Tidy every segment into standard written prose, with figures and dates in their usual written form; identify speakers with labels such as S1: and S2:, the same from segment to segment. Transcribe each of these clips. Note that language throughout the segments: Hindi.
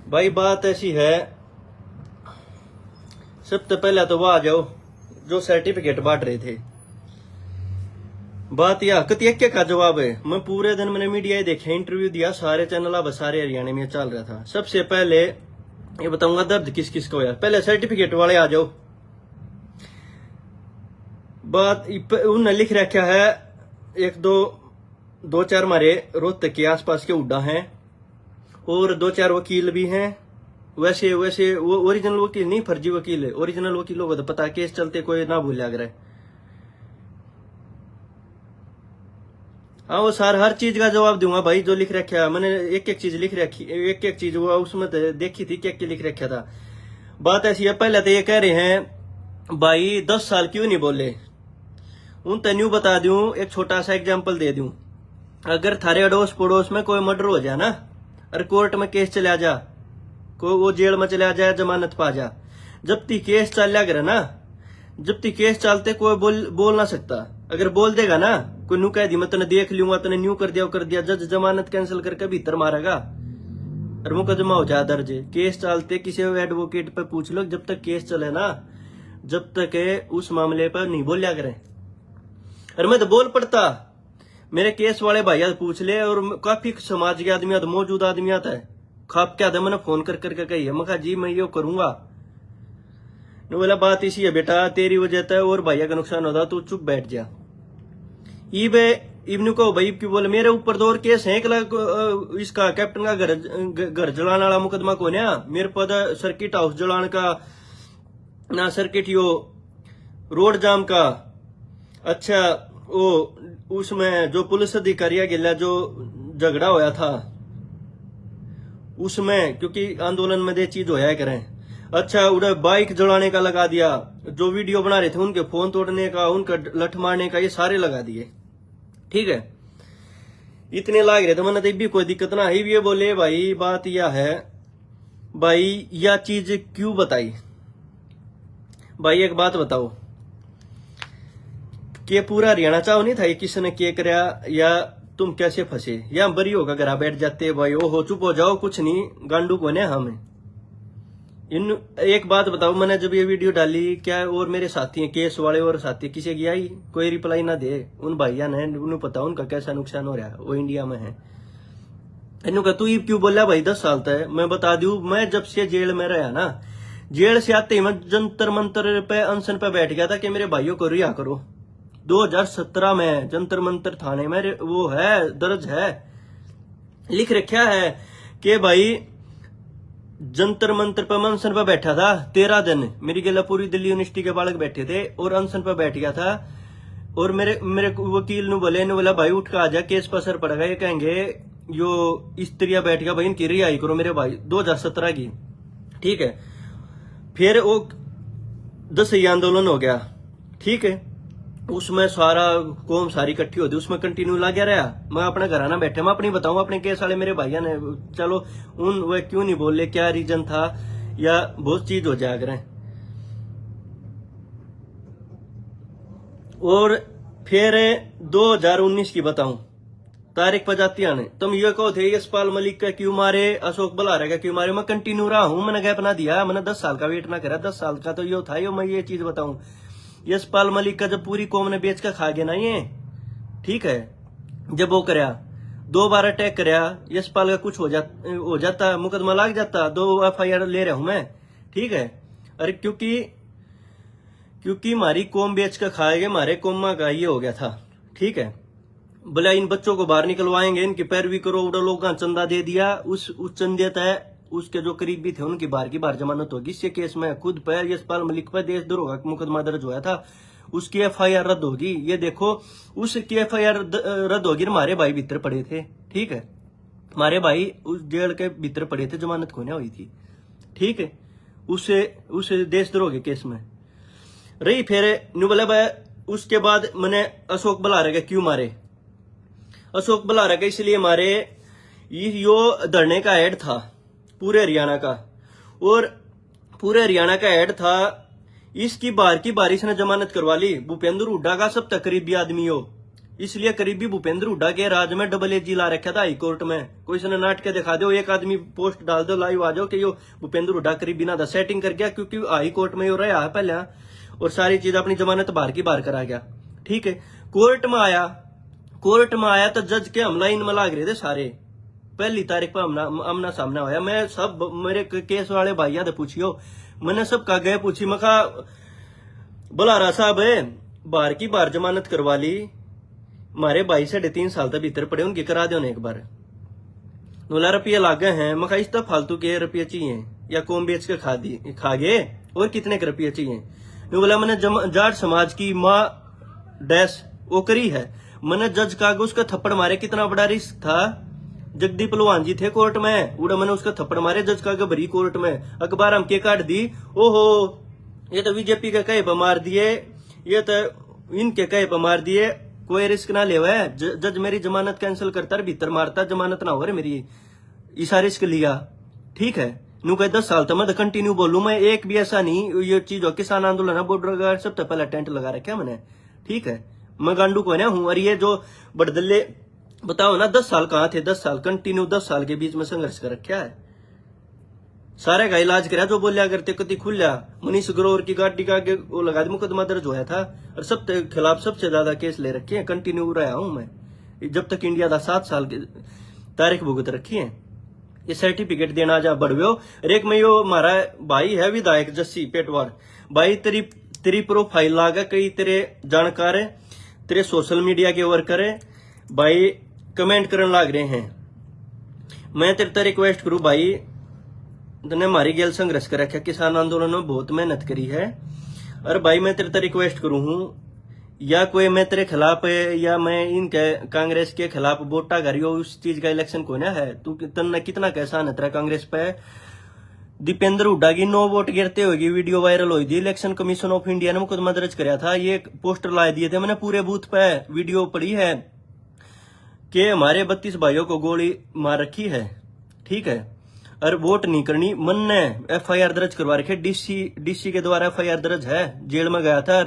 S1: भाई बात ऐसी है, सबसे पहले तो वो आ जाओ जो सर्टिफिकेट बांट रहे थे। बात यह कतिया क्या का जवाब है। मैं पूरे दिन मैंने मीडिया देखे, इंटरव्यू दिया, सारे चैनल अब सारे हरियाणा में चल रहा था। सबसे पहले ये बताऊंगा दर्द किस किस को यार। पहले सर्टिफिकेट वाले आ जाओ। बात उन्होंने लिख रखा है, एक दो चार हमारे रोहतक के आसपास के उड्डा हैं और दो चार वकील भी हैं। वैसे वो ओरिजिनल वकील नहीं, फर्जी वकील है। ओरिजिनल वकील होगा तो पता केस चलते कोई ना भूल अगर। हाँ वो सार हर चीज का जवाब दूंगा भाई जो लिख रखा है। मैंने एक एक चीज लिख रखी, एक एक चीज वो उसमें देखी थी क्या क्या लिख रखा था। बात ऐसी है, पहले तो ये कह रहे हैं भाई 10 साल क्यों नहीं बोले। उन तन्यू बता दूं, एक छोटा सा एग्जाम्पल दे दूं। अगर थारे अड़ोस पड़ोस में कोई मर्डर हो जाए ना और कोर्ट में केस चला जा, कोई वो जेल में चला जाए, जमानत पा जा, जब तक केस चल करे ना, जब तक केस चलते कोई बोल ना सकता। अगर बोल देगा ना कोई, नू कह दी मैं तने देख लूंगा, तने न्यू कर दिया, जज जमानत कैंसिल करके भीतर मारेगा और मुकदमा हो जाए दर्ज। केस चलते किसी एडवोकेट पे पूछ लो, जब तक केस चले ना, जब तक उस मामले पर नहीं बोलिया करें। और मैं तो बोल पड़ता, मेरे केस वाले भैया पूछ ले, और काफी समाज के आदमी मौजूद आदमी आता है, खाप क्या था मैंने फोन कर करके कही है। मैं कहा जी मैं ये करूंगा। बोला बात इसी है बेटा, तेरी वजह से और भैया का नुकसान होता, तू चुप बैठ जा। इब्नू को भाई क्यों बोले, मेरे ऊपर तो और केस है। इसका कैप्टन का घर जलाने वाला मुकदमा कौन है, मेरे पर सर्किट हाउस जलाने का ना, सर्किट यो रोड जाम का। अच्छा वो उसमें जो पुलिस अधिकारी गिला जो झगड़ा होया था उसमें, क्योंकि आंदोलन में दे चीज होया करें। अच्छा उड़े बाइक जलाने का लगा दिया, जो वीडियो बना रहे थे उनके फोन तोड़ने का, उनका लठ मारने का, ये सारे लगा दिए। ठीक है, इतने लाग रहे थे मैंने तो भी कोई दिक्कत ना है। ये बोले भाई बात यह है, भाई यह चीज क्यों बताई। भाई एक बात बताओ कि पूरा हरियाणा चाहो नहीं था ये किसने के कराया, या तुम कैसे फंसे, या बरी होगा घर बैठ जाते भाई ओहो चुप हो जाओ कुछ नहीं, गांडू को ने हमें इन। एक बात बताओ, मैंने जब ये वीडियो डाली क्या और मेरे साथी हैं केस वाले और साथी किसी की आई कोई रिप्लाई ना दे। उन भैया ने उन्हें पता उनका कैसा नुकसान हो रहा है, वो इंडिया में है। इन्हों का तू क्यों बोला भाई 10 साल तक। मैं बता दूं, मैं जब से जेल में रहा ना, जेल से आते ही मैं जंतर मंतर पे अनशन पे बैठ गया था कि मेरे भाइयों को रिहा करो। 2017 में जंतर मंतर थाने में वो है दर्ज है, लिख रखा है कि भाई जंतर मंतर पर अनशन पर बैठा था 13 दिन। मेरी गेला पूरी दिल्ली यूनिवर्सिटी के बालक बैठे थे और अनशन पर बैठ गया था। और मेरे वकील ने बोला भाई उठ कर आ जा, केस पर असर पड़ेगा। ये कहेंगे यो स्त्रियां बैठ गया भाई इनकी रिहाई करो मेरे भाई, 2017 की। ठीक है, फिर वो 10 आंदोलन हो गया। ठीक है, उसमें सारा कौम सारी इकट्ठी होती, उसमें कंटिन्यू लगा रहा। मैं अपने घर आना बैठे, मैं अपनी बताऊं अपने केस वाले मेरे भैया ने, चलो उन वे क्यों नहीं बोले, क्या रीजन था, या बहुत चीज हो जाए करें। और फिर 2019 की बताऊं तारीख पर जाती आने, तुम ये कहो थे यशपाल मलिक का क्यों मारे, अशोक बलारा का क्यों मारे। मैं कंटिन्यू रहा हूं, मैंने गैप ना दिया, मैंने 10 साल का वेट ना करा। 10 साल का तो ये था, मैं ये चीज बताऊं, यशपाल मलिक का जब पूरी कौम ने बेच कर खा गया ना ये, ठीक है, जब वो कराया 2 बार अटैक कराया, यशपाल का कुछ हो जाता मुकदमा लग जाता, 2 FIR ले रहा हूं मैं। ठीक है, अरे क्योंकि हमारी कौम बेच कर खाएंगे, हमारे कौम का ये हो गया था। ठीक है, बोला इन बच्चों को बाहर निकलवाएंगे, इनकी पैरवी करो, उड़ा लोग का चंदा दे दिया। उस चंदे तय उसके जो करीबी थे उनकी बार जमानत होगी। इससे केस में खुद पर यशपाल मलिक पर देशद्रोह का मुकदमा दर्ज हुआ था, उसकी FIR रद्द होगी। ये देखो उसकी FIR रद्द होगी, हमारे भाई भीतर पड़े थे। ठीक है, हमारे भाई उस जेल के भीतर पड़े थे, जमानत खोने हुई थी। ठीक है, उस देशद्रोह के केस में रही। फिर बोला उसके बाद मैंने अशोक बलारा का क्यों मारे। अशोक बलारा का इसलिए मारे, यो धरने का हेड था पूरे हरियाणा का, और पूरे हरियाणा का हेड था। इसकी बार की बारिश ने जमानत करवा ली। भूपेंद्र हुड्डा का सब तक करीबी आदमी हो, इसलिए करीबी भूपेंद्र हुड्डा के राज में डबल एजी ला रखा था हाई कोर्ट में। कोई से नाटक दिखा दो, एक आदमी पोस्ट डाल दो, लाइव आ जाओ कि यो भूपेंद्र हुड्डा करीबी ना था, सेटिंग कर गया क्योंकि हाई कोर्ट में यो रहा है पहले और सारी चीज अपनी जमानत बाहर की बाहर करा गया। ठीक है, कोर्ट में आया तो जज के हमला इनमें लाग रहे थे सारे। पहली तारीख पर आमना सामना होया। मैं सब मेरे केस वाले भाइया से पूछियो, मैंने सब का गए पूछी, मखा बुलारा साहब है बाहर की बाहर जमानत करवा ली, मारे भाई 3.5 साल तक भीतर पड़े, उनकी करा दो एक बार। 9 रुपये लागे हैं, मखा इस तक फालतू के रुपये चाहिए या कौम बेच के खा गए और कितने के रुपये चाहिए। बोला मैंने जाट समाज की माँ डैश ओकरी है, मैंने जज का उसका थप्पड़ मारे, कितना बड़ा रिस्क था। जगदीप पहलवान जी थे कोर्ट में, उड़ा मैंने उसका थप्पड़ मारे जज का भरी कोर्ट में, अखबार हम के काट दी। ओहो ये तो बीजेपी के कहे पर मार दिए, ये तो इनके कहे पर मार दिए, कोई रिस्क ना ले। जज मेरी जमानत कैंसिल करता भीतर मारता, जमानत ना हो रही मेरी, ऐसा रिस्क लिया। ठीक है, नू कहे 10 साल तो मैं कंटिन्यू बोलू, मैं एक भी ऐसा नहीं ये चीज हो। किसान आंदोलन बॉर्डर सबसे पहले टेंट लगा रखा मैंने। ठीक है, मैं गांडू को ना हूं। और ये जो बड़दल्ले बताओ ना 10 साल कहाँ थे, 10 साल कंटिन्यू 10 साल के बीच में संघर्ष कर रखा है। सारे का इलाज करा जो बोलिया करते कति खुलिया। मनीष ग्रोवर की गाड़ी का आगे वो लगा दी, मुकदमा दर्ज होया था और सबके खिलाफ सबसे ज्यादा केस ले रखे हैं। कंटिन्यू रहा हूं मैं जब तक इंडिया का 7 साल की तारीख भुगत रखी है। ये सर्टिफिकेट देना जा बढ़ियो। और एक में यो हमारा भाई है विधायक जस्सी पेटवार भाई, तेरी प्रोफाइल लागा, कई तेरे जानकार है, तेरे सोशल मीडिया के वर्कर है भाई, कमेंट करने लाग रहे हैं। मैं तेरे रिक्वेस्ट करूं भाई, तूने हमारी गेल संघर्ष कर रखा, किसान आंदोलन में बहुत मेहनत करी है। और भाई मैं तेरे रिक्वेस्ट करूं हूं, या कोई मैं तेरे खिलाफ है या मैं इनके कांग्रेस के खिलाफ वोटा करियो, उस चीज का इलेक्शन को ना है। तू तन्ने कितना कैसा न तेरा कांग्रेस पे। दीपेंद्र हुड्डा की 9 वोट गिरते होगी, वीडियो वायरल हुई थी। इलेक्शन कमीशन ऑफ इंडिया ने मुकदमा दर्ज कराया था, ये पोस्टर ला दिए थे मैंने पूरे बूथ पे, वीडियो पड़ी है कि हमारे 32 भाइयों को गोली मार रखी है। ठीक है, और वोट नहीं करनी, मन ने FIR दर्ज करवा रखे, डीसी के द्वारा FIR दर्ज है। जेल में गया था,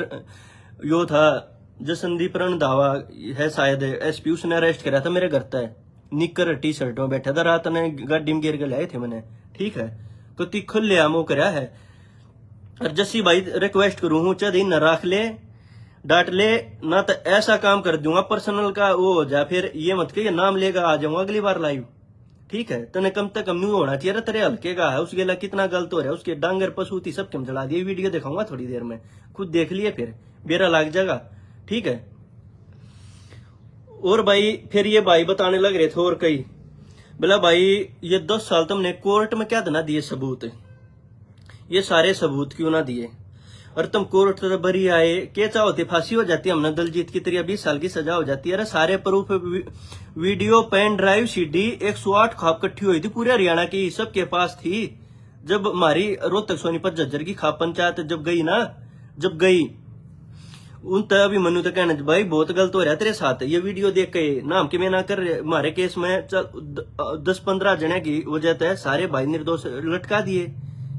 S1: यो था जसनदीप रंधावा है शायद SP, उसने अरेस्ट कराया था मेरे घर तक, निकर टी शर्ट में बैठा था, रात ने गाड़ी में गिर के लाए थे मैंने। ठीक है, कति खुले आमो करा है। और जस्सी भाई रिक्वेस्ट करूं हूं, चाहे न राख ले डांट ले ना, तो ऐसा काम कर दूंगा पर्सनल का वो हो जाए, फिर ये मत के नाम लेगा आ जाऊंगा अगली बार लाइव। ठीक है, तने कम तक कम नहीं होना चाहिए, तेरे हल्के का है, उसके लिए कितना गलत हो रहा है, उसके डांगर पशु थी सबके जला दिए। वीडियो दिखाऊंगा थोड़ी देर में, खुद देख लिए फिर बेरा लग जाएगा। ठीक है, और भाई फिर ये भाई बताने लग रहे थे और कई, बोला भाई ये 10 साल तुमने कोर्ट में क्या देना दिए सबूत, ये सारे सबूत क्यों ना दिए, और तुम कोर्ट तो बरी आए, क्या चाहोते फांसी हो जाती है, हमने दलजीत की तरह 20 साल की सजा हो जाती है। अरे सारे proof, video, pen drive, CD 108 खाप इकट्ठी हुई थी पूरे हरियाणा की, सबके पास थी। जब हमारी रोहतक सोनीपत झज्जर की खाप पंचायत जब गई उन तब अभी मनु तो कहना भाई बहुत गलत हो रहा है तेरे साथ, ये वीडियो देख के नाम के मैं ना कर, हमारे केस में 10-15 जने की वजह से सारे भाई निर्दोष लटका दिए।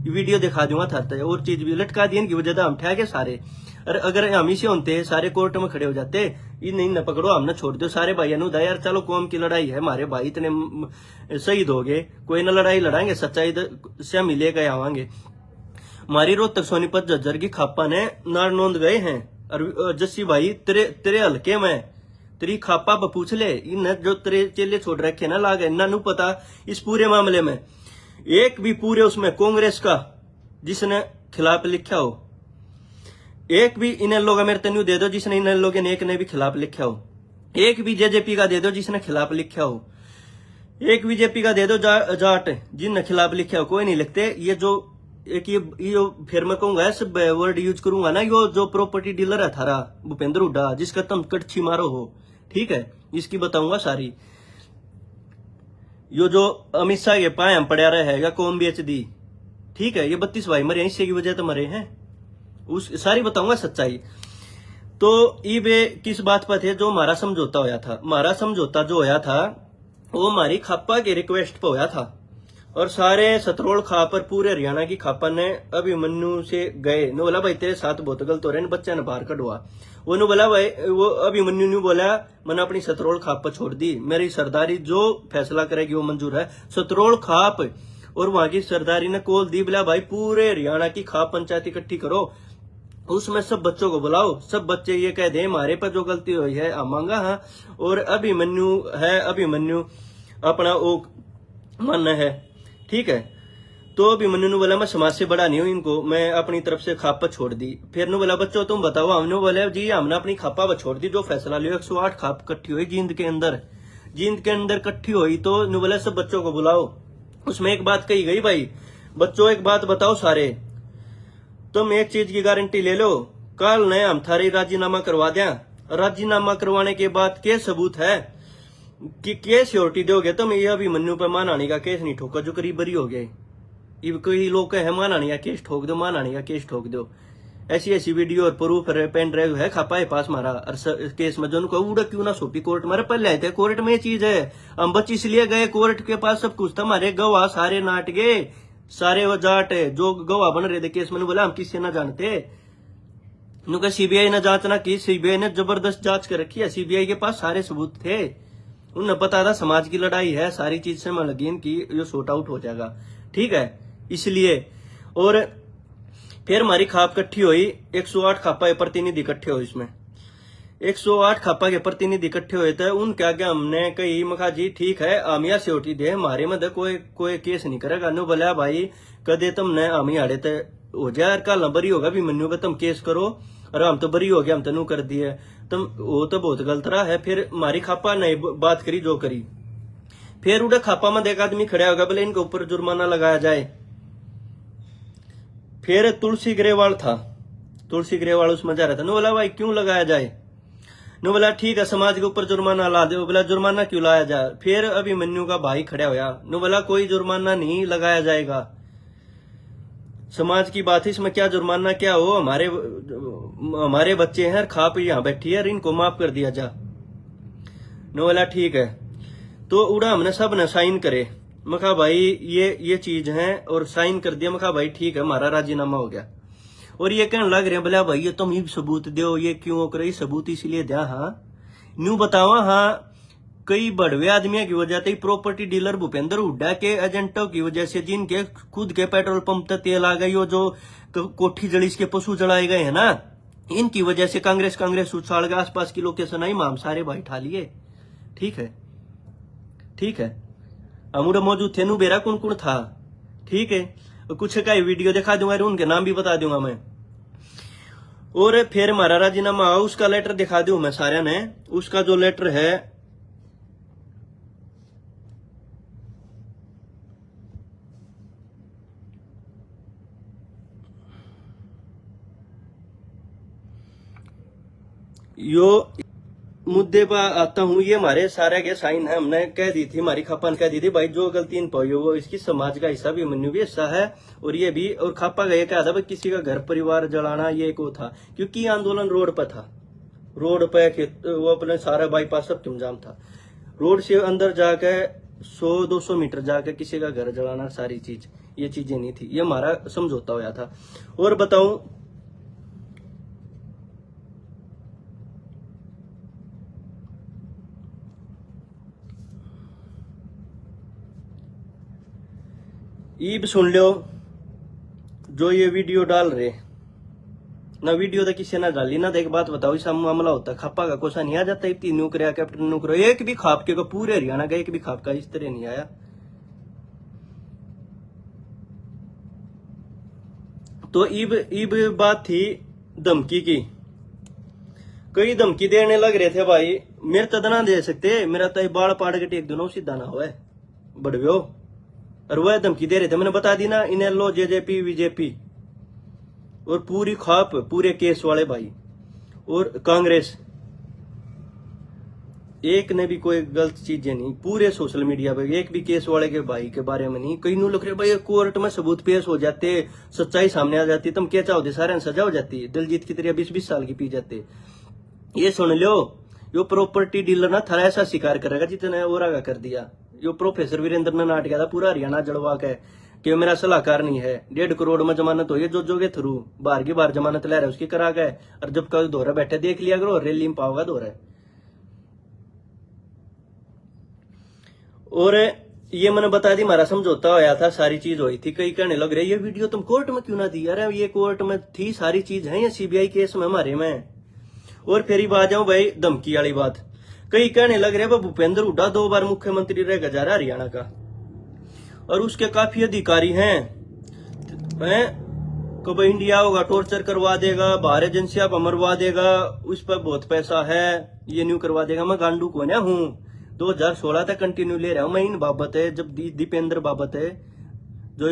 S1: वीडियो दिखा दूंगा था, और चीज भी लटका दी इनकी वजह से हम ठहके सारे। और अगर हम ही से होते सारे कोर्ट में खड़े हो जाते, ये नहीं न पकड़ो हमने छोड़ दो सारे भाइयों ने, यार चलो कौम की लड़ाई है, हमारे भाई इतने शहीद हो गए, कोई ना लड़ाई लड़ाएंगे, सच्चाई से मिले गए आवांगे। हमारी रोहतक सोनीपत झज्जर की खापा ने नार नोंद गए हैं। और जस्सी भाई तेरे हल्के में तेरी खापा पर पूछ ले, इन जो तेरे चेले छोड़ रखे ना लागे ना नू पता इस पूरे मामले में एक भी पूरे उसमें कांग्रेस का जिसने खिलाफ लिखा हो, एक भी इन लोगों मेरे तेन्यू दे दो जिसने इन लोगों ने एक ने भी खिलाफ लिखा हो, एक भी जेजेपी का दे दो जिसने खिलाफ लिखा हो, एक बीजेपी का दे दो जाट जिनने खिलाफ लिखा हो, कोई नहीं लिखते। ये जो एक ये फिर मैं कहूंगा सब वर्ड यूज करूंगा ना, यो जो प्रॉपर्टी डीलर है थारा भूपेंद्र हुड्डा, जिसका तुम कटछी मारो हो, ठीक है, इसकी बताऊंगा सारी। यो जो अमित शाह के पाए हम पड़ा रहे है कौन बेच दी, ठीक है, ये 32 भाई मरे इससे की वजह तो मरे हैं, उस सारी बताऊंगा सच्चाई। तो ये किस बात पर थे, जो हमारा समझौता होया था, हमारा समझौता जो होया था वो हमारी खापा के रिक्वेस्ट पे होया था। और सारे सतरोल खा पर पूरे हरियाणा की खापा ने अभिमन्यु से गए ने बोला भाई तेरे साथ बहुत गलत हो रहे हैं, बच्चा ने बाहर कढ़वा। वो ने बोला भाई, वो अभिमन्यु ने बोला मैंने अपनी सतरोल खाप पर छोड़ दी, मेरी सरदारी जो फैसला करेगी वो मंजूर है। सतरोल खाप और वहां की सरदारी ने कॉल दी, बोला भाई पूरे हरियाणा की खाप पंचायत इकट्ठी करो, उसमें सब बच्चों को बुलाओ, सब बच्चे ये कह दे हमारे पर जो गलती हुई है हम मांगा। हाँ, और अभिमन्यु अपना वो मानना है, ठीक है। तो अभिमन्यु ने बोला मैं समाज से बड़ा नहीं हूं, इनको मैं अपनी तरफ से खापा छोड़ दी। फिर ने बोला बच्चों तुम बताओ, हमने बोला जी हमने अपनी खापा पर छोड़ दी, जो फैसला लियो। 108 खाप इकट्ठी हुई जींद के अंदर इकट्ठी हुई। तो ने बोला सब बच्चों को बुलाओ। उसमें एक बात कही गई, भाई बच्चों एक बात बताओ सारे, तुम एक चीज की गारंटी ले लो, कल ने हम थारी राजीनामा करवा दें, राजीनामा करवाने के बाद के सबूत है कि के सियोरिटी दोगे तुम, ये अभिमन्यु पर मानहानि का केस नहीं ठोका जो करीब बरी हो गए। कोई लोग कहे मानहानि का केस ठोक दो, मानहानि का केस ठोक दो। ऐसी वीडियो और प्रूफ पेन ड्राइव है खापा पास मारा केस में, जो उनको उड़ा क्यों ना सोपी कोर्ट मारे पहले आए थे। कोर्ट में ये चीज है, हम बच्चे इसलिए गए, कोर्ट के पास सब कुछ था, हमारे गवाह सारे नाट गए, सारे वो जाट जो गवाह बन रहे थे केस में। बोला हम किससे ना जानते, उनका सीबीआई ने जांच ना की, सीबीआई ने जबरदस्त जांच कर रखी है, सीबीआई के पास सारे सबूत थे, उन्हें पता था समाज की लड़ाई है, सारी चीज से मैं लगी कि ये सॉर्ट आउट हो जाएगा, ठीक है, इसलिए। और फिर हमारी खाप इकट्ठी हुई, 108 खापा के प्रतिनिधि इकट्ठे हुए, इसमें 108 खापा के प्रतिनिधि इकट्ठे हुए थे। उनके आगे हमने कही मखा जी ठीक है हम या सियोटी दे, हमारे में कोई केस नहीं करेगा। नो बोला भाई कदे तुमने हम ही आड़े थे हो जाए, कल बरी होगा भी मनु पे तुम केस करो, और हम तो बरी हो गया, हम तेनू कर दिए, तुम वो तो बहुत गलत रहा है। फिर हमारी खापा ने बात करी जो करी। फिर उड़े खापा में एक आदमी खड़ा होगा, बोले इनके ऊपर जुर्माना लगाया जाए। फिर तुलसी ग्रेवाल था, तुलसी ग्रेवाल उसमें जा रहा था। नो बोला भाई क्यों लगाया जाए, नो बोला ठीक है समाज के ऊपर जुर्माना ला दो। बोला जुर्माना क्यों लाया जाए। फिर अभिमन्यु का भाई खड़ा होया, नो बोला कोई जुर्माना नहीं लगाया जाएगा, समाज की बात है, इसमें क्या जुर्माना क्या हो, हमारे बच्चे हैं, खाप यहाँ बैठी है, इनको माफ कर दिया जा। नो बोला ठीक है। तो उड़ा हमने सब ने साइन करे, मखा भाई ये चीज है, और साइन कर दिया। मखा भाई ठीक है हमारा राजीनामा हो गया। और ये कहने लग रहे हैं बोला भाई ये तुम ही सबूत दो, ये क्यों करे, सबूत इसलिए दिया। हाँ न्यू बताओ, हाँ कई बड़वे आदमियों की वजह से, प्रॉपर्टी डीलर भूपेंद्र हुड्डा के एजेंटों की वजह से, जिनके खुद के पेट्रोल पंप तक तेल आ गई, जो कोठी जड़ी के पशु जलाए गए हैं ना, इनकी वजह से कांग्रेस उछाल के आसपास की लोकेशन आई, हम सारे भाई ठा लिए, ठीक है ठीक है। हम मौजूद थे, नु बेरा कौन कौन था, ठीक है, कुछ का वीडियो दिखा दूंगा, उनके नाम भी बता दूंगा मैं। और फिर हमारा राजीनामा हुआ, उसका लेटर दिखा दूं मैं सारे ने। उसका जो लेटर है यो मुद्दे पर आता हूँ, ये हमारे सारे के साइन है, हमने कह दी थी, हमारी खापा ने कह दी थी भाई जो गलती इन पाई वो इसकी समाज का हिस्सा भी, मनु भी हिस्सा है, और ये भी। और खापा का ये कहा था भाई किसी का घर परिवार जलाना ये एक वो था, क्योंकि आंदोलन रोड पर था, रोड पे वो अपने सारा बाईपास सब जाम था, रोड से अंदर जाके 100-200 मीटर जाके किसी का घर जलाना, सारी चीज ये चीजें नहीं थी, ये हमारा समझौता हुआ था। और बताऊं ईब सुन लो, जो ये वीडियो डाल रहे ना, वीडियो तो किसी ना डाली ना, तो एक बात बताओ इस मामला होता खापा का कोसा नहीं आ जाता, इतनी नौकरिया कैप्टन नौकरी, एक भी खाप के पूरे हरियाणा का एक भी खाप का इस तरह नहीं आया। तो ईब बात थी धमकी की, कई धमकी देने लग रहे थे भाई, मेरे तो ना दे सकते, मेरा तो बाल पाड़ के टेक दोनों सीधा ना हुआ बड़व्यो, और वह धमकी दे रहे थे, मैंने बता दी ना, इन्हें लो जेजेपी बीजेपी और पूरी खाप, पूरे केस वाले भाई और कांग्रेस, एक ने भी कोई गलत चीजें नहीं, पूरे सोशल मीडिया पे एक भी केस वाले के भाई के बारे में नहीं। कई नु लिख रहे भाई कोर्ट में सबूत पेश हो जाते, सच्चाई सामने आ जाती, तुम क्या चाहोते, सारे सजा हो जाती, दिलजीत की तरह 20-20 साल की पी जाते। ये सुन लो, यो प्रॉपर्टी डीलर ना थारा ऐसा शिकार करेगा जितने और आगा कर दिया, यो प्रोफेसर वीरेंद्र ने नाट गया था पूरा हरियाणा जड़वा के कि मेरा सलाहकार नहीं है, 1.5 करोड़ में जमानत हो ये जो के थ्रू बाहर की बार जमानत ले रहे उसकी करा गए, और जब कल दौरा बैठे देख लिया करो रेली में पाओगा दौरा। और ये मैंने बता दी हमारा समझौता होया था, सारी चीज हुई थी। कई कहने लग रहे ये वीडियो तुम कोर्ट में क्यों ना दी? अरे ये कोर्ट में थी, सारी चीज है, ये सीबीआई केस में हमारे में। और फिर आ जाऊं भाई धमकी वाली बात। कई कहने लग रहे भूपेंद्र हुड्डा 2 बार मुख्यमंत्री रह जा रहा हरियाणा का, और उसके काफी अधिकारी हैं को भाई इंडिया होगा टॉर्चर करवा देगा, बाहर एजेंसिया पर मरवा देगा, उस पर बहुत पैसा है, ये न्यू करवा देगा। मैं गांडू को ना हूं, 2016 तक कंटिन्यू ले रहा हूं मैं इन बाबत है। जब दीपेंद्र बाबत है जो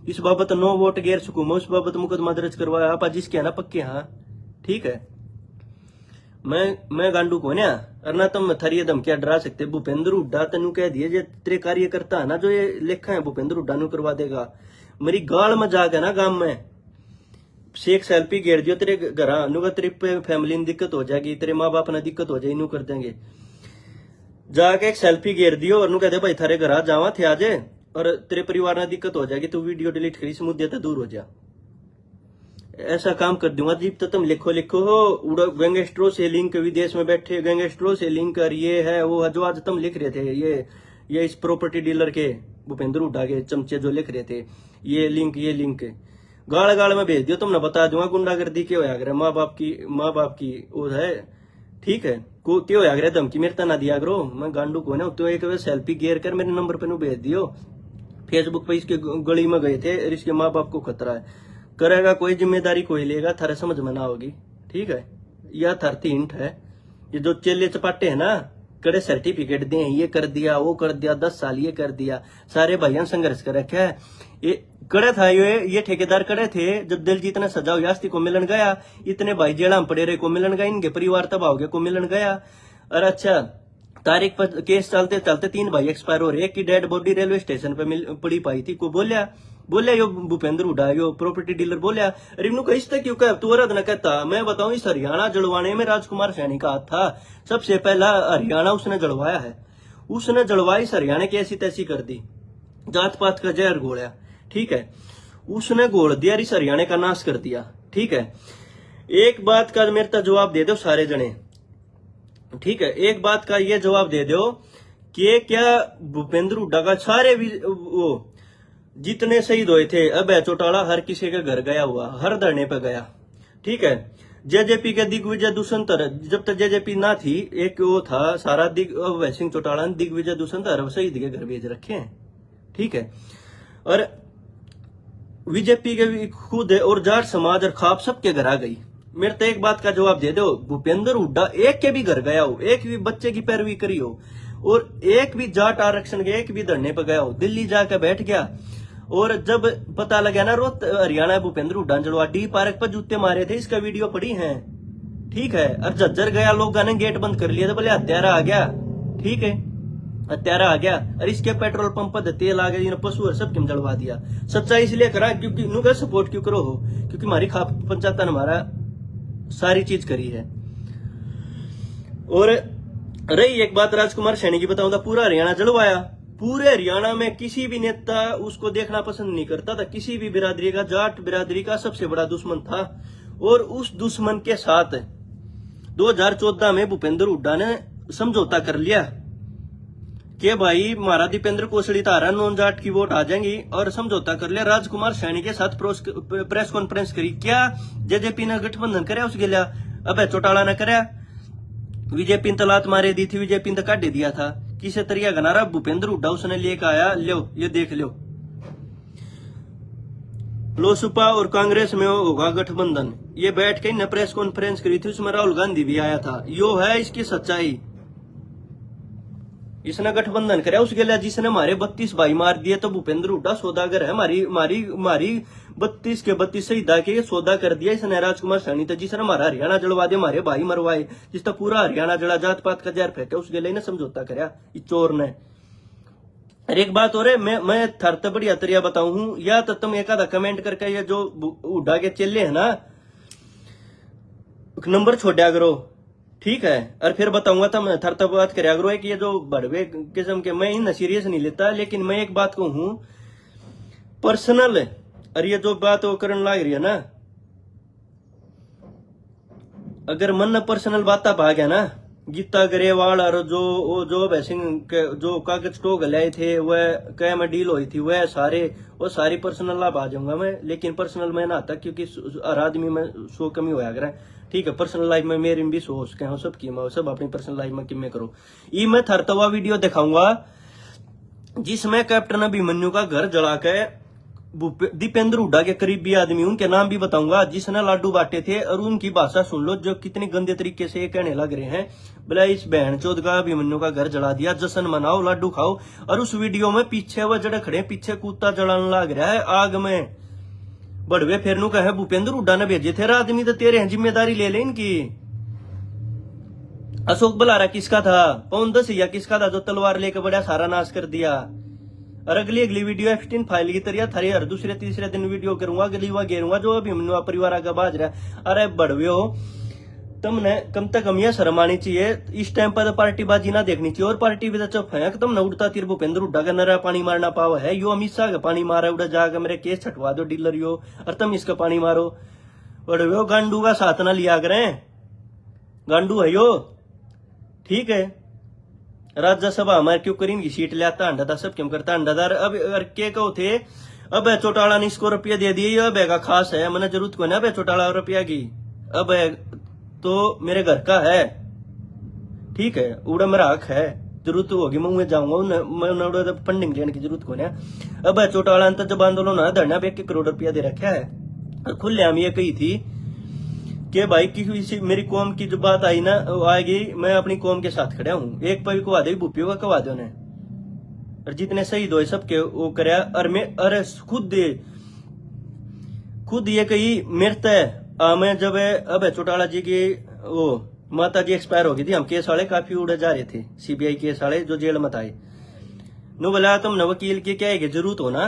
S1: इस बाबत 9 वोट गैर सुकूम उस बाबत मुकदमा दर्ज करवाया आप जिसके है ना पक्के। हाँ ठीक है, मैं गांडू को ना, और ना तुम थरिये धमकियां डरा सकते। भूपेंद्र हुड्डा तेनू कह दिए जे तेरे कार्यकर्ता है ना जो ये लेखा है भूपेंद्र हुड्डा नु करवा देगा। मेरी गाल में जाके ना गांव में शेख सेल्फी घेर दियो तेरे घर नु, तेरी फैमिली में दिक्कत हो जाएगी, तेरे माँ बाप ने दिक्कत हो जाएगी, नु कर देंगे। जाके एक सेल्फी घेर दियो और नु कहते भाई थारे घर जावा थे आज, और तेरे परिवार में दिक्कत हो जाएगी, तू वीडियो डिलीट करी, इस मुद्दे से दूर हो जा। ऐसा काम कर दूंगा जीप तो तुम लिखो हो गैंगस्टरों से लिंक, विदेश में बैठे गैंगस्टरों से लिंक कर, ये है वो है, जो आज तुम लिख रहे थे ये इस प्रॉपर्टी डीलर के भूपेंद्र हुड्डा के चमचे जो लिख रहे थे, ये लिंक गाड़ गाड़ में भेज दियो, तुमने बता दूंगा गुंडागर्दी के होया करे, माँ बाप की वो है। ठीक है, को क्या होया करे धमकी मेरे तना दिया करो। मैं गांडू को ना तो एक सेल्फी गेयर कर मेरे नंबर पे नु भेज दियो। फेसबुक पे इसके गली में गए थे, और इसके माँ बाप को खतरा है, करेगा कोई जिम्मेदारी कोई लेगा, थारे समझ में ना होगी। ठीक है, यह थरती हिंट है। ये जो चेले चपाटे है ना, कड़े सर्टिफिकेट दे, ये कर दिया वो कर दिया, 10 साल ये कर दिया, सारे भाइयों संघर्ष कर रखा है। ये कड़े था ये ठेकेदार कड़े थे। जब दिलजीत ने सजा यास्ती को मिलन गया, इतने भाई जेड़ा में पड़े रहे को मिलन गया, इनके परिवार तबाह हो गए को मिलन गया। और अच्छा तारीख पर केस चलते चलते 3 भाई एक्सपायर हो रहे, एक की डेड बॉडी रेलवे स्टेशन पे पड़ी पाई थी। को बोलिया यो भूपेंद्र हुड्डा यो प्रॉपर्टी डीलर बोलिया, अरे इन्हों का इससे क्यों कह तू रद न कहता। मैं बताऊं इस हरियाणा जड़वाने में राजकुमार सैनी का हाथ था। सबसे पहला हरियाणा उसने जड़वाया है, उसने जड़वाई इस हरियाणा की ऐसी तैसी कर दी, जात पात का जहर घोड़ा। ठीक है, उसने घोल दिया, इस हरियाणा का नाश कर दिया। ठीक है, एक बात का मेरे तक जवाब दे दो सारे जने। ठीक है, एक बात का ये जवाब दे दो कि क्या भूपेंद्र हुड्डा का सारे वो जितने शहीद हुए थे, अब चौटाला हर किसी के घर गया हुआ, हर धरने पे गया। ठीक है, जेजेपी के दिग्विजय दुष्यंत, जब तक जेजेपी ना थी, एक वो था सारा वैसे सिंह चौटाला ने दिग्विजय दुष्यंत शहीद के घर भेज रखे हैं। ठीक है, और बीजेपी के भी खुद है, और जाट समाज और खाप सबके घर आ गई। मेरे तो एक बात का जवाब दे दो, भूपेंद्र हुड्डा एक के भी घर गया हो, एक भी बच्चे की पैरवी करी हो, और एक भी जाट आरक्षण के एक भी धरने पर गया हो, दिल्ली जाकर बैठ गया। और जब पता लगा ना रोत हरियाणा भूपेंद्र हुड्डा जड़वा डी पार्क पर जूते मारे थे, इसका वीडियो पड़ी है। ठीक है, और झज्जर गया, लोगों ने गेट बंद कर लिया तो बोले हत्यारा आ गया। ठीक है, हत्यारा आ गया, और इसके पेट्रोल पंप पर तेल आ गया, पशु और सब क्यों जड़वा दिया। सच्चाई इसलिए करा क्योंकि इनका सपोर्ट क्यों करो हो, क्योंकि हमारी खाप पंचायत ने हमारा सारी चीज करी है। और रही एक बात राजकुमार सैनी की बताऊं, पूरा हरियाणा जलवाया। पूरे हरियाणा में किसी भी नेता उसको देखना पसंद नहीं करता था, किसी भी बिरादरी का, जाट बिरादरी का सबसे बड़ा दुश्मन था। और उस दुश्मन के साथ 2014 में भूपेंद्र हुड्डा ने समझौता कर लिया कि भाई हमारा दीपेंद्र कोसड़ी तारा नॉन जाट की वोट आ जाएंगी, और समझौता कर लिया। राजकुमार सैनी के साथ प्रेस कॉन्फ्रेंस करी। क्या जेजेपी ने गठबंधन कराया उसके लिए? अब चौटाला ने कराया, बीजेपी ने तलात मारे दी थी, बीजेपी ने काट दिया था। किसे तरिया गनारा भूपेंद्र हुड्डा उसने लेकर आया, लो ये देख लो, लोसपा और कांग्रेस में होगा गठबंधन। ये बैठ के प्रेस कॉन्फ्रेंस करी थी, उसमें राहुल गांधी भी आया था। यो है इसकी सच्चाई। इसने गठबंधन कराया उसके लिए, जिसने हमारे 32 भाई मार दिए। तो भूपेंद्र हुड्डा सौदागर है, हमारी 32 के 32 शहीदा के सौदा कर दिया इसने राजकुमार सैनी। तो जिसने हमारा हरियाणा जड़वा दिया, हमारे भाई मरवाए, जिसका पूरा हरियाणा जड़ा, जात पात का जहर फेंका, उसके लिए समझौता कराया इस चोर ने। और एक बात और है, मैं थरत बढ़िया तरिया बताऊं हूं, या तो तुम एक आधा कमेंट करके ये जो हुड्डा के चेले है ना, नंबर छोड़ा करो, ठीक है। और फिर बताऊंगा तब थर तब बात करे अगर कि ये जो बड़वे किस्म के, मैं इन सीरियस नहीं लेता, लेकिन मैं एक बात कहूं पर्सनल, और ये जो बात वो करने लग रही है ना, अगर मन पर्सनल बात भाग गया ना, गीता गरेवाल और जो भैसिंग जो कागज टोक लाए थे वह क्या में डील हुई थी, वह सारी पर्सनल लाभ आ जाऊंगा मैं, लेकिन पर्सनल में ना आता, क्योंकि हर आदमी में सो कमी होया करे। ठीक है, पर्सनल लाइफ में मेरी भी सो उसके हो सबकी, मैं सब अपनी पर्सनल लाइफ में किमें करो। ये मैं थरतवा वीडियो दिखाऊंगा जिसमें कैप्टन अभिमन्यु का घर जला के दीपेंद्र हुड्डा के करीबी आदमी, उनके नाम भी बताऊंगा, जिसने लाडू बांटे थे, और उनकी भाषा सुन लो जो कितनी गंदे तरीके से ये कहने लग रहे हैं, बोला इस बहन चौथ का अभिमन्यु का घर जला दिया, जश्न मनाओ, लाडू खाओ। और उस वीडियो में पीछे वह जड़े खड़े पीछे कुत्ता जलाने लग रहा है आग में। बड़वे फिर नु कहे भूपेंद्र हुड्डा ने भेजे थे आदमी, तो तेरे जिम्मेदारी ले ले इनकी। अशोक बलारा किसका था, पवन दसिया किसका था, जो तलवार लेकर बड़ा सारा नाश कर दिया। और अगली वीडियो F-16 फाइल की तरह थारे हर दूसरे तीसरे दिन वीडियो करूंगा, अगली वह घेरूंगा जो अभिमन्यु परिवार आगे बाज रहा है। अरे बड़वे हो, तुमने कम से कम यह शर्म आनी चाहिए, इस टाइम पर पार्टीबाजी ना देखनी चाहिए। और पार्टी भी तो चुप है कि तुमने उड़ता तीर भूपेंद्र हुड्डा का नरा पानी मारना पावा है, यो अमित शाह का पानी मारा, उड़ा जाकर मेरे केस छटवा दो डीलर यो, और तुम इसका पानी मारो। बड़वे हो, गांडू का साथ ना लिया करें, गांडू है यो। ठीक है, राज्यसभा हमारे क्यों करीन की सीट लेता अंडा था, सब क्यों करता अंडादार। अब के कहो थे अब चौटाला ने इसको रुपया दे दिए, अब का खास है, मैंने जरूरत को ना अब चौटाला रुपया की, अब तो मेरे घर का है। ठीक है, उड़ा मेरा हक है, जरूरत होगी मैं जाऊंगा, मैं फंडिंग लेने की जरूरत को ना। अब चौटाला ने जब आंदोलन धरना पे 1 करोड़ रुपया दे रखा है। खुले हम ये कही थी कि भाई की मेरी कौम की जो बात आई ना आएगी, मैं अपनी कौम के साथ खड़ा हूं, एक पर भी कवा दे भूपियों का कवा दो ने, और जितने शहीद हुए सबके वो करया। और मैं अरे खुद ये कही मेरे मैं जब अब चौटाला जी की वो माता जी एक्सपायर हो गई थी, हम केस वाले काफी उड़े जा रहे थे, CBI केस वाले जो जेल में आए, नो बोला तुमने वकील की क्या है जरूरत हो ना,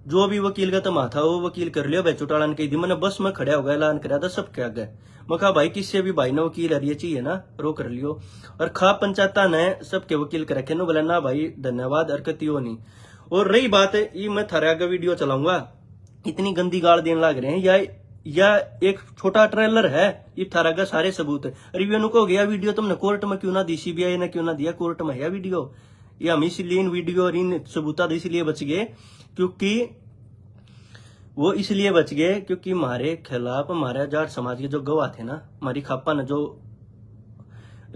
S1: जो भी वकील का तमा था वो वकील कर लियो। भाई चौटाला ने कही थी, मैंने बस में खड़ा होगा ऐलान कराया था सबके आगे, मैं कहा भाई किससे भी भाई ने वकील है ये चाहिए ना, रो कर लियो। और खा पंचायत ने सबके वकील कर रखे, नो बोला ना भाई धन्यवाद, हरकती हो नहीं। और रही बात ये मैं थारे आगे वीडियो चलाऊंगा, इतनी गंदी गाल देने लग रहे हैं, या एक छोटा ट्रेलर है, ये थारा आगे सारे सबूत है। रिव्यू को गया वीडियो तुमने कोर्ट में क्यों ना दी, CBI ने क्यों ना दिया, कोर्ट में है वीडियो। ये हम इसलिए इन वीडियो और इन सबूता इसलिए बच गए, क्योंकि वो इसलिए बच गए क्योंकि हमारे खिलाफ हमारे जाट समाज के जो गवाह थे ना, हमारी खापा ने जो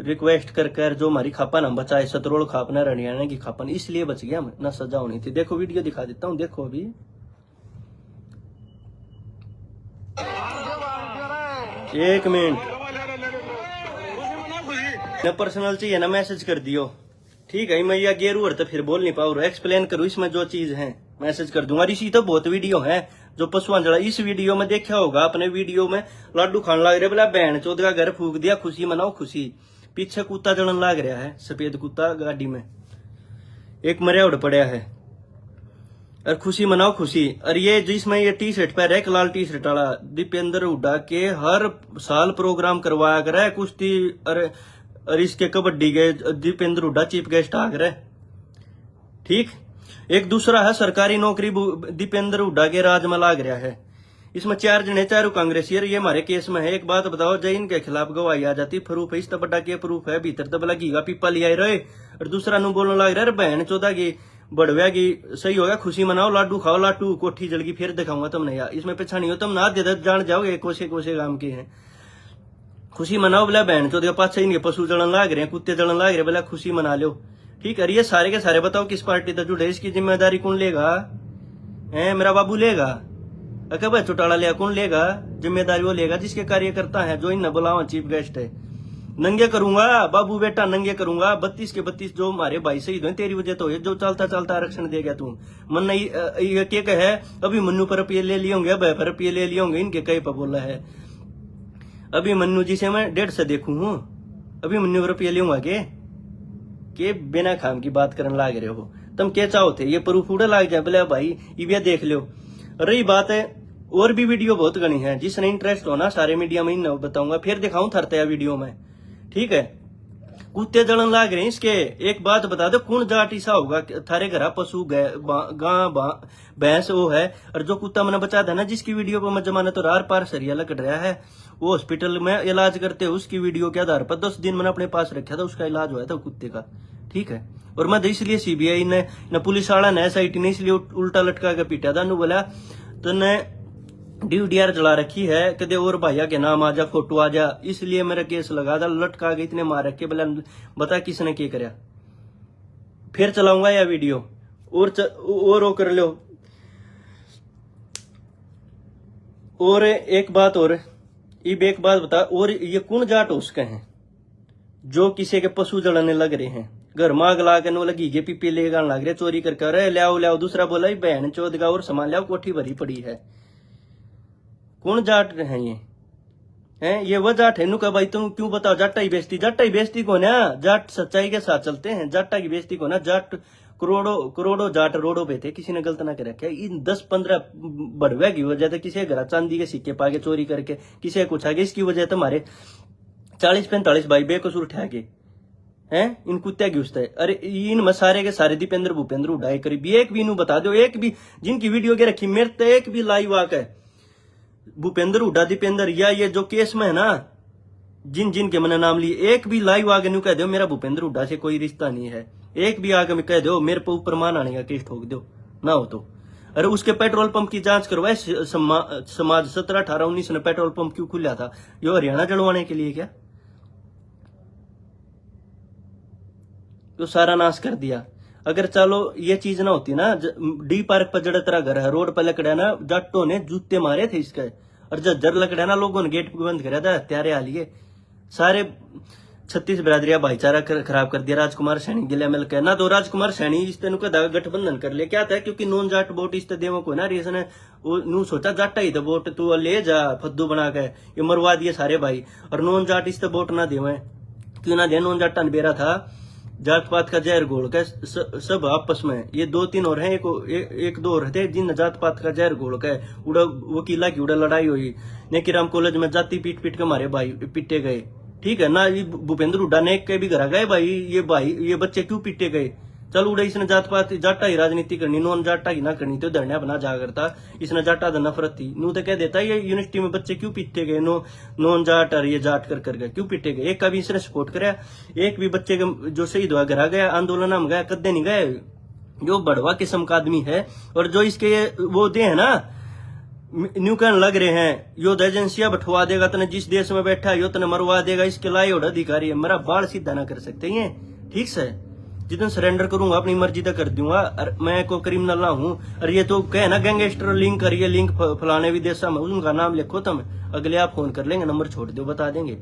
S1: रिक्वेस्ट कर जो हमारी खापा ने बचाए, सतरोल खाप ने, हरियाणा की खापा ने, इसलिए बच गया हम, ना सजा होनी थी। देखो वीडियो दिखा देता हूँ, देखो अभी एक मिनट, पर्सनल चाहिए ना मैसेज कर दियो। ठीक है, मैं यह गेरू और तो फिर बोल नहीं पाऊँ, एक्सप्लेन करूँ इसमें जो चीज है मैसेज कर दूंगा। इसी तो बहुत वीडियो है जो पशुआं जला, इस वीडियो में देखा होगा अपने वीडियो में लाडू खाने लग रहे, बोला बहन चौथ का घर फूक दिया, खुशी मनाओ खुशी। पीछे कुत्ता जलन लग रहा है, सफेद कुत्ता गाड़ी में एक मरिया उड़ पड़ा है, और खुशी मनाओ खुशी। और ये जिसमें ये टी-शर्ट पहन है, लाल टी-शर्ट वाला, दीपेंद्र हुड्डा के हर साल प्रोग्राम करवाया कर है, कुश्ती और इसके कबड्डी के दीपेंद्र हुड्डा चीफ गेस्ट आ कर। ठीक, एक दूसरा है सरकारी नौकरी दीपेंद्र हुड्डा के राज में लाग रहा है। इसमें 4 जने, चारों कांग्रेसी, ये हमारे केस में है। एक बात बताओ, जय इनके खिलाफ गवाही आ जाती, प्रूफ है, इस तब बड़ा के प्रूफ है, भीतर तब लगेगा पीपा लिया रहे, और दूसरा नु बोलने लग रहा है बहन चौदह की बढ़िया की सही होगा, खुशी मनाओ, लाडू खाओ, लाडू कोठी जलगी, फिर दिखाऊंगा तुमने यार, इसमें पीछा नहीं हो तुम ना दे जान जाओगे कोसे कोसे काम के हैं। खुशी मनाओ, बोला बहन चौदह पाछे इनके पशु जलन लाग रहे हैं, कुत्ते जलन लाग रहे, बोला खुशी मना लो। ठीक है, ये सारे के सारे बताओ किस पार्टी से जुड़े, इसकी जिम्मेदारी कौन लेगा? मेरा बाबू लेगा? अगर भाई चौटाला लिया कौन लेगा जिम्मेदारी? वो लेगा जिसके कार्यकर्ता है, जो इन बुलावा चीफ गेस्ट है। नंगे करूंगा बाबू बेटा, नंगे करूंगा 32 के 32 जो हमारे भाई शहीद हुए तेरी वजह तो है, जो चलता चलता आरक्षण दे गया तू। मन नहीं के कहे अभी मन्नू पर रुपये ले लिए होंगे, भय पर रुपये ले लिए होंगे, इनके कई पर बोला है। अभी मन्नू जी से मैं 1.5 से देखू हूँ, अभी मन्नू पर रुपये लेऊंगा के बिना खाम की बात करने लाग रहे हो तुम, क्या चाहो थे ये प्रूफ उड़ा लाग जाए, बोले भाई ये देख लो। रही बात है, और भी वीडियो बहुत गणी है, जिसने इंटरेस्ट हो ना सारे मीडिया में इन बताऊंगा, फिर दिखाऊं थरतया वीडियो में। ठीक है, कुत्ते जलन लाग रहे हैं इसके। एक बात बता दो, कौन जाट ऐसा होगा थारे घर पशु गां भैंस वो है, और जो कुत्ता मैंने बचा था ना जिसकी वीडियो पर मैं जमाना तो रार पार सरिया लग रहा है, वो हॉस्पिटल में इलाज करते हैं उसकी वीडियो के आधार पर 10 दिन मैंने अपने पास रखा था, उसका इलाज हुआ था कुत्ते का। ठीक है, और मैं इसलिए सीबीआई ने न पुलिस वाला ने SIT ने इसलिए उल्टा लटका के पीटा था, बोला तो ने DVR जला रखी है, कदे और भैया के नाम आ जा, फोटो आ जा, इसलिए मेरा केस लगा था, लटका के इतने मार रखे, बोला बता किसने क्या कराया। फिर चलाऊंगा यह वीडियो और वो कर लो। और एक बात और, एक बात बता, और ये कौन जाट उसके हैं जो किसी के पशु जलाने लग रहे हैं, घर माग ला के नो लगी के पीपे ले लग रहे, चोरी करके अरे लियाओ। दूसरा बोला बहन चौथ का और सामान लियाओ, कोठी भरी पड़ी है। कौन जाट है ये? हैं ये वो जाट है नु का भाई, तुम क्यों बताओ? जाटा ही बेचती को ना, जाट सच्चाई के साथ चलते हैं, जाटा की बेचती को ना। जाट करोड़ों जाट रोडों पे थे, किसी ने गलत ना कर रखा। इन 10-15 बढ़वे की वजह से किसी घर चांदी के सिक्के पाके चोरी करके किसी कुछ आगे, इसकी वजह से हमारे 40-45 भाई बेकसूर ठहके हैं इन कुत्ते की उस्ते। अरे इन मसारे के सारे दीपेंद्र भूपेंद्र उड़ाए करीब एक भी इन्हू बता दो, एक भी जिनकी वीडियो के रखी मेरे तो एक भी लाइव आके भूपेंद्र हुड्डा दीपेंद्र या ये जो केस में है ना जिन के मैंने नाम लिए, एक भी लाइव आगे न्यू कह दो मेरा भूपेंद्र हुड्डा से कोई रिश्ता नहीं है। एक भी आगे में कह दो मेरे पे ऊपर मान आने का केस ठोक दो ना हो तो। अरे उसके पेट्रोल पंप की जांच करवाए समाज 17, 18, 19 ने पेट्रोल पंप क्यों खुला था? यो हरियाणा जलवाने के लिए क्या? तो सारा नाश कर दिया। अगर चलो ये चीज ना होती ना, डी पार्क पर जड़े तेरा घर है, रोड पर लकड़ा ना, जाटों ने जूते मारे थे इसके, और जज्जर लकड़ा ना लोगों ने गेट बंद कराया था हत्यारे आ लिए। सारे 36 बिरादरिया भाईचारा खराब कर दिया। राजकुमार सैनी गिले मिल के ना, तो राजकुमार सैनी इस तेन का गठबंधन कर ले क्या था, क्योंकि नॉन जाट वोट इस देवों को ना रेसन है, नू सोचा जाटा ही तो वोट तू ले जा फद्दू बना के, ये मरवा दिए सारे भाई। और नॉन जाट इस वोट ना देवे, क्यों ना दे? नॉन जाटा बेरा था जात पात का जहर घोल के सब आपस में, ये 2-3 और हैं, एक दो और थे जिन जात पात का जहर घोल के उड़ा वकीला की उड़ा लड़ाई हुई। नेकीराम कॉलेज में जाति पीट पीट के हमारे भाई पीटे गए। ठीक है ना, भूपेंद्र हुड्डा ने के भी घर गए भाई ये बच्चे क्यों पीटे गए? चल उड़े इसने जात पात जाटा ही राजनीति करनी, नॉन जाटा ही ना करनी, तो धरना बना जा करता। इसने जाटा तो नफरत थी, नू तो कह देता ये यूनिवर्सिटी में बच्चे क्यों पीटे गए, नॉन जाट और ये जाट कर गए क्यों पीटे गए? एक का भी इसने सपोर्ट कराया, एक भी बच्चे के जो शहीद हुआ घर गया, आंदोलन में गया, कदे नहीं गए। जो बढ़वा किस्म का आदमी है, और जो इसके वो दे है ना न्यू कहने लग रहे हैं यो एजेंसियां बैठवा देगा तने, जिस देश में बैठा है यो तने मरवा देगा, इसके लाए और अधिकारी है, मेरा बाल सीधा ना कर सकते ये। ठीक से जितने सरेंडर करूंगा अपनी मर्जी तक कर दूंगा, मैं को क्रिमिनल ना हूं। और ये तो कहे ना गैंगस्टर लिंक करिए, लिंक फलाने विदेशा में, उनका नाम लिखो तुम, अगले आप फोन कर लेंगे, नंबर छोड़ दो बता देंगे।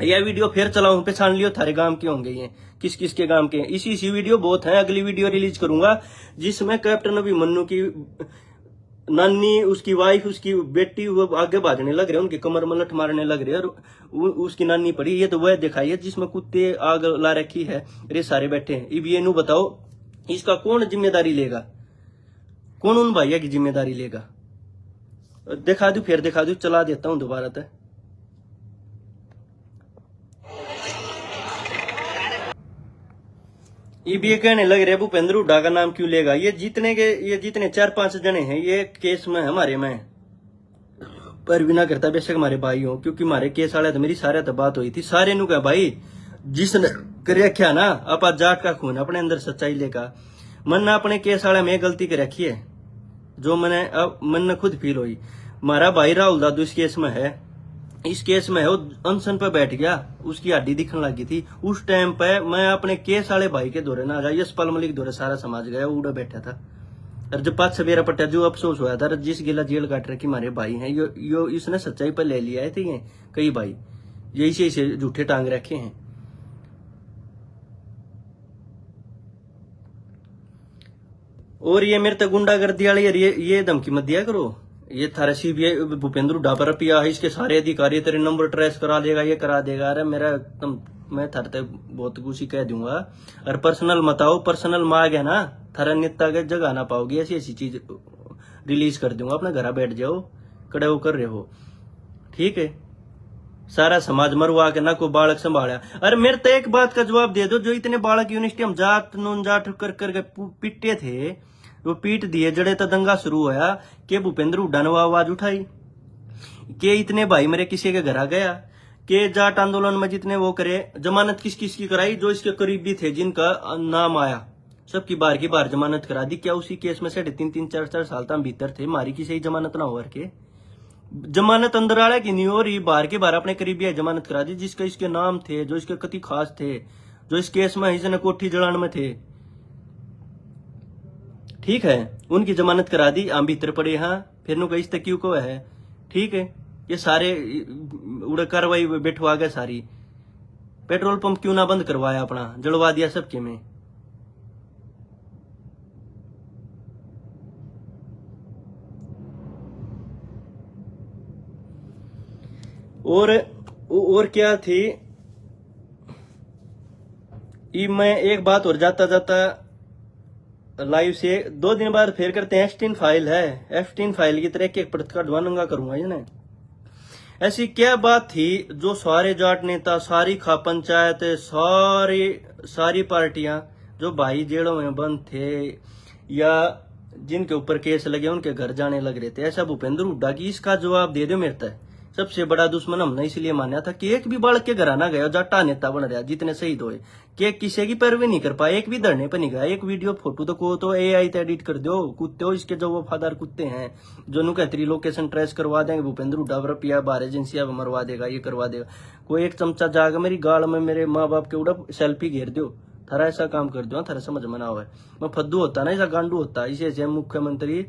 S1: यह वीडियो फिर चलाऊं, पहचान लियो थारे गांव के होंगे ये, किस किस के गांव के। इसी वीडियो बहुत है, अगली वीडियो रिलीज करूंगा जिसमें कैप्टन अभिमन्यु की नानी, उसकी वाइफ, उसकी बेटी वो आगे भागने लग रहे, उनकी कमर में लठ मारने लग रहे, और उसकी नानी पड़ी। ये तो वह दिखाई है जिसमें कुत्ते आग ला रखी है, अरे सारे बैठे हैं। अब ये नू बताओ इसका कौन जिम्मेदारी लेगा? कौन उन भैया की जिम्मेदारी लेगा? दिखा दू, फिर दिखा दू, चला देता हूं दोबारा तक। ये कहने लग रहे भूपेंद्र हुड्डा का नाम क्यों लेगा? ये जितने 4-5 जने हैं ये केस में हमारे में पर भी ना करता, बेशक हमारे भाई हो, क्योंकि हमारे केस वाले तो मेरी सारे तो बात हुई थी, सारे नु कहा भाई जिसने कर रखा ना आप जाट का खून अपने अंदर सच्चाई लेगा। मन ना अपने केस वाले में गलती कर रखी है, जो मैंने अब मन ने खुद फील हुई। हमारा भाई राहुल दादू इस केस में है, इस केस में है, वो अनशन पे बैठ गया, उसकी हड्डी दिखने लगी थी। उस टाइम पे मैं अपने केस वाले भाई के दौरे ना गया, यशपाल मलिक दौरे सारा समाज गया, उड़ा बैठा था। और जब 5 सवेरा पट्टा जो अफसोस हुआ था, जिस गिला जेल काट रखी हमारे भाई हैं, यो इसने सच्चाई पर ले लिया है। थे ये कई भाई यही से झूठे टांग रखे हैं। और ये मेरे तक गुंडागर्दी वाली ये धमकी मत दिया करो। ये थारा सीबीआई भूपेंद्र हुड्डा पर पिया है, इसके सारे अधिकारी तेरे नंबर ट्रेस करा देगा, ये करा देगा। अरे मेरा मैं थारे तक बहुत कुछ ही कह दूंगा। और पर्सनल मत आओ, पर्सनल मांग है ना थारा नेता के जगह ना पाओगी, ऐसी चीज रिलीज कर दूंगा। अपना घर बैठ जाओ, कड़े हो कर रहे हो, ठीक है। सारा समाज मरवा के ना कोई बालक संभाला। अरे मेरे तो एक बात का जवाब दे दो, जो इतने बालक यूनिवर्सिटी हम जाट नून जाट कर करके पिटे थे, वो पीट दिए, जड़े तो दंगा शुरू होया कि भूपेंद्र हुड्डा ने आवाज उठाई कि इतने भाई मेरे किसी के घर आ गया, कि जाट आंदोलन में जितने वो करे, जमानत किस किस की कराई, जो इसके करीबी थे जिनका नाम आया सबकी बार की बार जमानत करा दी। क्या उसी केस में से 3-3-4-4 साल तक भीतर थे, मारी की सही जमानत ना हो के जमानत अंदर आया कि नहीं हो रही, बार के बार अपने करीबी जमानत करा दी, जिसके इसके नाम थे, जो इसके कति खास थे, जो इस केस में इसने कोठी जलान में थे, ठीक है, उनकी जमानत करा दी, आम भीतर पड़े। हाँ फिर नु इस तक क्यों को है, ठीक है, ये सारे उड़े कार्रवाई बैठवा गए सारी। पेट्रोल पंप क्यों ना बंद करवाया अपना, जलवा दिया सबके में। और क्या थी, मैं एक बात और जाता जाता लाइव से 2 दिन बाद फिर करते हैं। एफ-18 फाइल है, F-18 फाइल की तरह के एक प्रतिकार ध्वनंगा करूंगा ये ना। ऐसी क्या बात थी जो सारे जाट नेता, सारी खा पंचायत, सारी पार्टियां, जो भाई जेलों में बंद थे या जिनके ऊपर केस लगे उनके घर जाने लग रहे थे, ऐसा भूपेंद्र हुड्डा की इसका जवाब दे दो मेरे तक। सबसे बड़ा दुश्मन हमने इसलिए माना था कि एक भी बालक के घर आना गया जाटा नेता बन रहा, जितने शहीद हुए कि किसी की पैरवी नहीं कर पाए, एक भी धरने पर नहीं गया, एक वीडियो फोटो तो को तो AI ते एडिट कर दो, कुत्ते हो इसके जो वफादार कुत्ते हैं जो नु कहते लोकेशन ट्रेस करवा देंगे, भूपेंद्र हुड्डा रुपया बाहर एजेंसिया मरवा देगा, ये करवा देगा। कोई एक चमचा जाकर मेरी गाल में मेरे माँ बाप के उड़ा सेल्फी घेर दो, थारा ऐसा काम कर दो, थारा समझ में ना हो। मैं फद्दू होता ना, ऐसा गांडू होता, इसे मुख्यमंत्री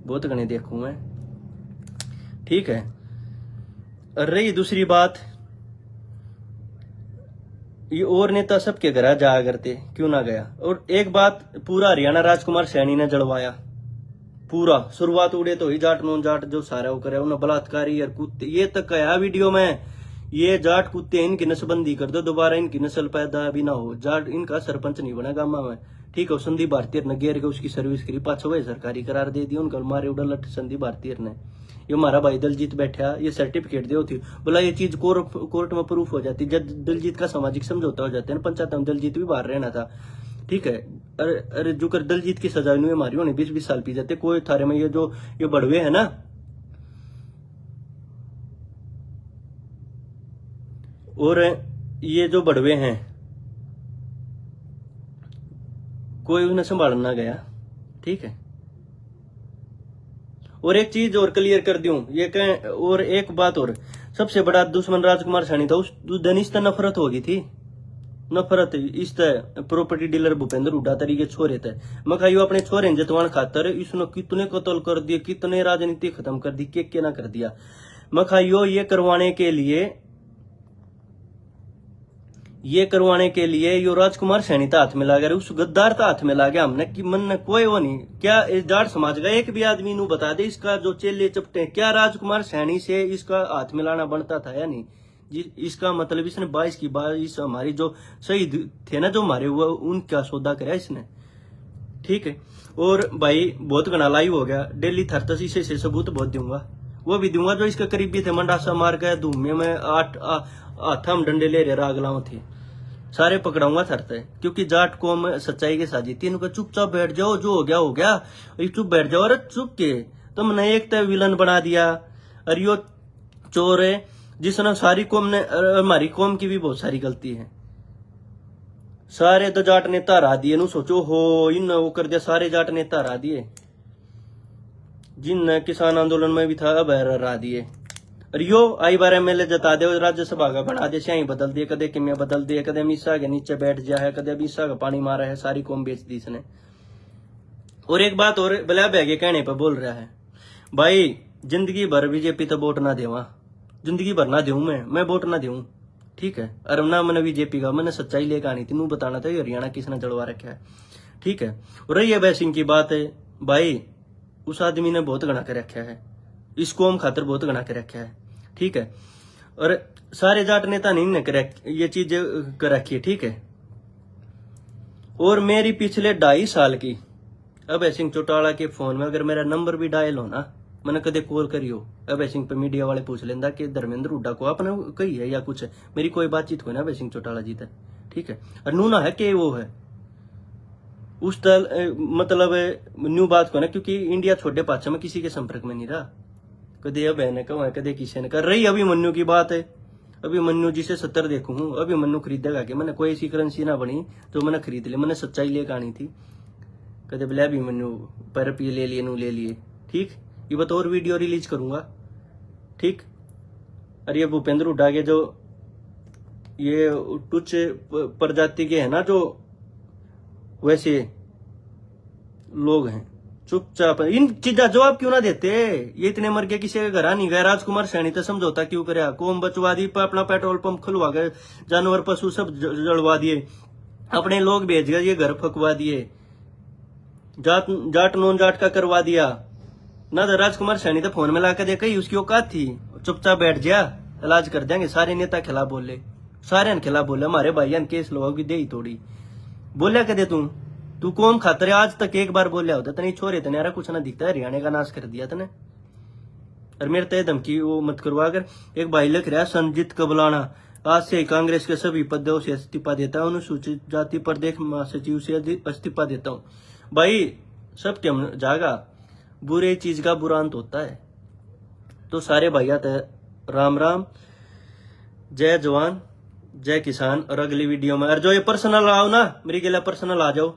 S1: बहुत गणे देखू मैं, ठीक है। और रही दूसरी बात, ये और नेता सबके घर जाया करते, क्यों ना गया। और एक बात, पूरा हरियाणा राजकुमार सैनी ने जलवाया, पूरा शुरुआत उड़े तो ही जाट नॉन जाट जो सारा वो करे, उन्हें बलात्कारी और कुत्ते, ये तक कहा वीडियो में, ये जाट कुत्ते इनकी नसबंदी कर दो, दोबारा इनकी नस्ल पैदा भी ना हो। जाट इनका सरपंच नहीं बना गामा में, ठीक है। संदीप भारतीय ने घेर के उसकी सर्विस करी, पाछो वही सरकारी करार दे दी उनका, मारे उड़ल संदीप भारतीय ने। ये हमारा भाई दलजीत बैठा, ये सर्टिफिकेट दे थी, बोला ये चीज कोर्ट में प्रूफ हो जाती, जब दलजीत का सामाजिक समझौता हो जाता है ना, पंचायत में दलजीत भी बाहर रहना था, ठीक है। अरे जो कर दलजीत की सजा नहीं हमारी होनी, 20-20 साल पी जाते कोई थारे में। ये जो ये बड़वे है ना, और ये जो बड़वे हैं कोई उन्हें संभालना गया, ठीक है। और एक चीज और क्लियर कर दूं, ये कहें, और एक बात और, सबसे बड़ा दुश्मन राजकुमार सैनी था, उस दिन इस तरह नफरत होगी थी, नफरत इस तरह प्रॉपर्टी डीलर भूपेंद्र हुड्डा तरीके छोरे थे। मैं कहा अपने छोरे जितवान खातर इसने कितने कत्ल कर दिए, कितने राजनीति खत्म कर दी, के ना कर दिया। मैं कहा ये करवाने के लिए यो राजकुमार सैनी हाथ में ला गया, उस गद्दार था हाथ में ला गया हमने कि मन ने कोई वो नहीं। क्या इस जाट समाज का एक भी आदमी नू बता दे इसका जो चेले चपटे, क्या राजकुमार सैनी से इसका हाथ मिलाना बनता था या नहीं। इसका मतलब इसने 22 हमारी जो शहीद थे ना, जो मारे हुए, उनका सौदा कराया इसने, ठीक है। और भाई बहुत घना लाइव हो गया, डेली थरतस इसे से सबूत बहुत दूंगा, वो भी दूंगा जो इसके करीबी थे, मंडासा मार गए धूमे में 8 हाथ हम डंडे ले रहे रागलाओ थे, सारे पकड़ाऊंगा थरते, क्योंकि जाट कौम सच्चाई के साथ जीती। इनको चुपचाप बैठ जाओ, जो हो गया, चुप बैठ जाओ। अरे चुप के तुमने एक तो विलन बना दिया, और यो चोर है जिसने सारी कौम ने, हमारी कौम की भी बहुत सारी गलती है, सारे तो जाट नेता हरा दिए। नु सोचो हो इन वो कर दिया, सारे जाट नेता हरा दिए, जिन किसान आंदोलन में भी था अब हरा दिए। और यो आई बार MLA जता दे, राज्यसभा का बना दे, स्याही बदल दिए, कदे किमिया बदल दिए, कदे मीसा के नीचे बैठ गया है, कदे मीसा का पानी मारा है, सारी कौम बेच दी इसने। और एक बात और, बला बैगे कहने पर बोल रहा है, भाई जिंदगी भर बीजेपी तो वोट ना देवा, जिंदगी भर ना देऊ मैं वोट ना देऊ, ठीक है। और ना मैंने बीजेपी का, मैंने सच्चाई लेकर आनी थी, नू बताना था हरियाणा किसने जड़वा रखा है, ठीक है। और रही है सिंह की बात है, भाई उस आदमी ने बहुत गणा कर रखा है, इस कौम खातर बहुत गणा कर रखा है, ठीक है। और सारे जाट नेता नहीं ने कर ये चीज कर रखी है, ठीक है। और मेरी पिछले 2.5 साल की, अब सिंह चौटाला के फोन में अगर मेरा नंबर भी डायल हो ना, मैंने कदे कॉल करियो अभय सिंह पे मीडिया वाले पूछ लेंदा कि धर्मेंद्र हुड्डा को आपने कही है या कुछ है, मेरी कोई बातचीत हुई ना अभय सिंह चौटाला जी तक, ठीक है। और नूना है कि वो है उस तल मतलब न्यू बात को ना, क्योंकि इंडिया छोटे पाछे में किसी के संपर्क में नहीं रहा, कदे अभय ने कहा कदे किसी ने कर रही अभिमन्यु की बात है। अभिमन्यु जी से 70 देखू हूँ, अभिमन्यु खरीदेगा कि मैंने कोई ऐसी करेंसी ना बनी जो मैंने खरीद ली, मैंने सच्चाई लेकर आनी थी। कदे बोले अभिमन्यु पर पी ले लिए नू ले लिए, ठीक। ये बता और वीडियो रिलीज करूंगा, ठीक। और ये भूपेंद्र हुड्डा के जो ये टुच प्रजाति के है ना, जो वैसे लोग हैं, चुपचाप इन चीजा जवाब क्यों ना देते। ये इतने मर गए, किसी के घर नहीं गए। राजकुमार सैनी तो समझौता क्यों करे, कौम बचवा दी, अपना पेट्रोल पंप खुलवा गए, जानवर पशु सब जलवा दिए, अपने लोग भेज गए, ये घर फकवा दिए, जाट नॉन जाट का करवा दिया ना। तो राजकुमार सैनी तो फोन में ला कर देखा ही उसकी औकात थी, चुपचाप बैठ जा, इलाज कर देंगे। सारे नेता खिलाफ बोले, सारे खिलाफ बोले, हमारे भाई केस लोग दे ही थोड़ी बोलिया कदे तू कौम खातर आज तक एक बार बोलिया होता तने छोरे तने यार कुछ ना दिखता है, हरियाणा का नाश कर दिया तने। और मेरे तय धमकी वो मत करवा। अगर एक भाई लिख रहा है संजीत कबलाना, आज से कांग्रेस के सभी पदों से इस्तीफा देता हूं, अनुसूचित जाति प्रदेश महासचिव से इस्तीफा देता हूं। भाई सब क्या जागा, बुरे चीज का बुरा अंत होता है। तो सारे भैया राम राम, जय जवान जय किसान। और अगली वीडियो में और जो ये पर्सनल आओ ना, मेरी के लिए पर्सनल आ जाओ,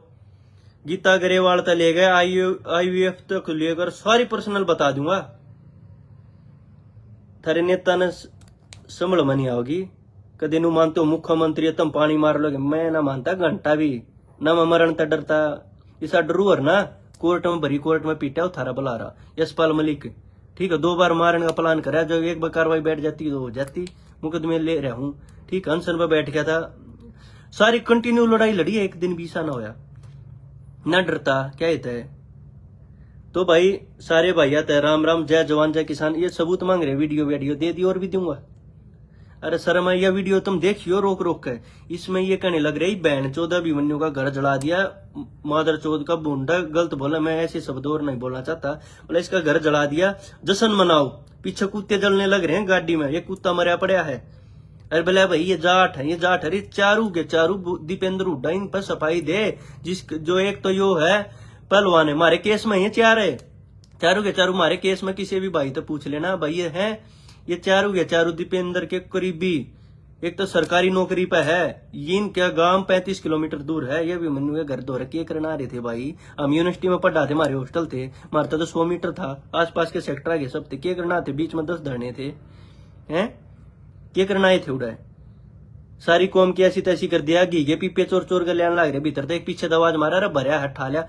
S1: गीता गरेवाल तक ले गए, IVF तक लेकर सारी पर्सनल बता दूंगा। थारे नेता ने संभल मनी आओगी, कदे नु मानते हो मुख्यमंत्री तुम पानी मार लोगे, मैं ना मानता घंटा भी ना, मैं मरण तक डरता। ऐसा डरू है ना, कोर्ट में भरी कोर्ट में पीटा हो थारा बुला रहा यशपाल मलिक, ठीक है। 2 बार मारने का प्लान करा, जो एक बार कार्रवाई बैठ जाती तो हो जाती, मुकदमे ले रहा हूं, ठीक। अनशन पर बैठ गया था, सारी कंटिन्यू लड़ाई लड़ी है, एक दिन भी ऐसा ना होया, ना डरता क्या होता है। तो भाई सारे भाई आते हैं, राम राम जय जवान जय किसान। ये सबूत मांग रहे, वीडियो दे दी और भी दूंगा। अरे सर मैं यह वीडियो तुम देखियो रोक रोक के, इसमें ये कहने लग रही बहन 14 अभिमन्यु का घर जला दिया, मादर चौध का बूंदा, गलत बोला मैं, ऐसे शब्द और नहीं बोलना चाहता, बोला इसका घर जला दिया, जश्न मनाओ। पीछे कुत्ते जलने लग रहे हैं गाड़ी में, ये कुत्ता मरा पड़ा है। अरे बोले भाई ये जाट है, ये जाट है, चारू के चारू दीपेंद्र हुड्डा इन पर सफाई दे। जो एक तो यो है पहलवान है, हमारे केस में ये चारू के चारू हमारे केस में, किसी भी भाई तो पूछ लेना भाई ये है, ये चारू के चारू दीपेंद्र के करीबी, एक तो सरकारी नौकरी पे है, इनका गांव 35 किलोमीटर दूर है। ये भी मनु के घर दो रखे करना रहे थे भाई, हम यूनिवर्सिटी में पढ़ा थे, हमारे हॉस्टल थे, हमारा तो 100 मीटर था, आसपास के सेक्टर आगे सब थे, क्या करना थे, बीच में 10 धरने थे, हैं क्या करना आए थे उड़ा। सारी कौम की ऐसी तैसी कर दिया, घी के पीपे चोर चोर कर लेने लग रहे भीतर, तो एक पीछे दवाज मारा, अरे भरिया हट लिया,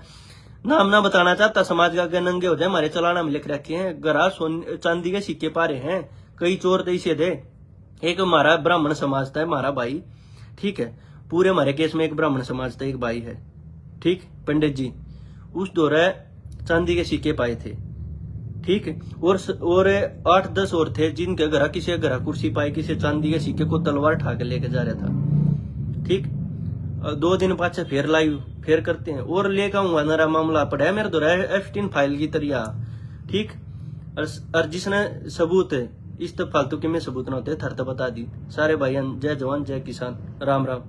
S1: नाम ना बताना चाहता, समाज का नंगे हो जाए, हमारे चलाना में लिख रखे हैं, गरा चांदी के सिक्के पारे हैं, कई चोर तो इसे थे। एक हमारा ब्राह्मण समाज था, हमारा भाई, ठीक है, पूरे हमारे केस में एक ब्राह्मण समाज था, एक भाई है, ठीक, पंडित जी, उस दौरे चांदी के सिक्के पाए थे, ठीक। और 8-10 और थे जिनके घर किसी घर कुर्सी पाई, किसी चांदी के सिक्के को तलवार ठाकर लेके जा रहा था, ठीक। 2 दिन पाछे फिर लाइव फिर करते हैं और लेकर आऊंगा, नरा मामला पड़ा है मेरे द्वारा F-15 फाइल की तरिया, ठीक। और जिसने सबूत है, इस तो फालतू के में सबूत ना होते, थर तो बता दी। सारे भाई जय जवान जय किसान, राम राम।